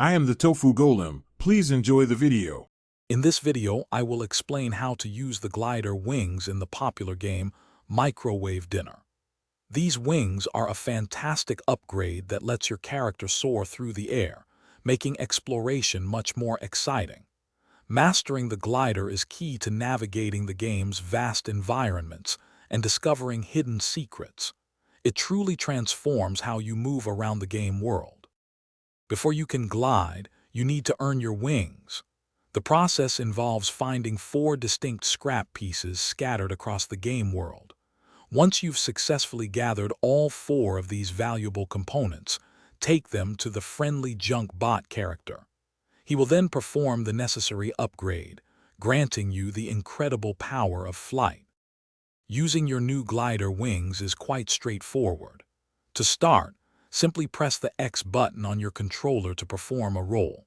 I am the Tofu Golem. Please enjoy the video. In this video, I will explain how to use the glider wings in the popular game Microwave Dinner. These wings are a fantastic upgrade that lets your character soar through the air, making exploration much more exciting. Mastering the glider is key to navigating the game's vast environments and discovering hidden secrets. It truly transforms how you move around the game world. Before you can glide, you need to earn your wings. The process involves finding 4 distinct scrap pieces scattered across the game world. Once you've successfully gathered all 4 of these valuable components, take them to the friendly junk bot character. He will then perform the necessary upgrade, granting you the incredible power of flight. Using your new glider wings is quite straightforward. To start, simply press the X button on your controller to perform a roll.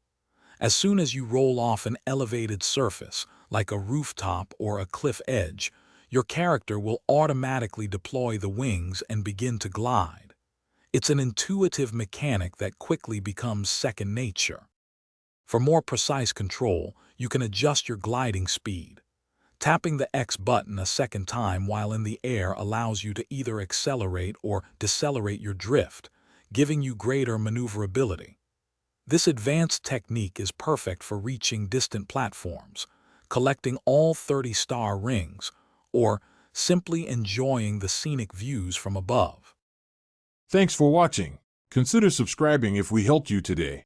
As soon as you roll off an elevated surface, like a rooftop or a cliff edge, your character will automatically deploy the wings and begin to glide. It's an intuitive mechanic that quickly becomes second nature. For more precise control, you can adjust your gliding speed. Tapping the X button a second time while in the air allows you to either accelerate or decelerate your drift, giving you greater maneuverability. This advanced technique is perfect for reaching distant platforms, collecting all 30-star rings, or simply enjoying the scenic views from above. Thanks for watching. Consider subscribing if we helped you today.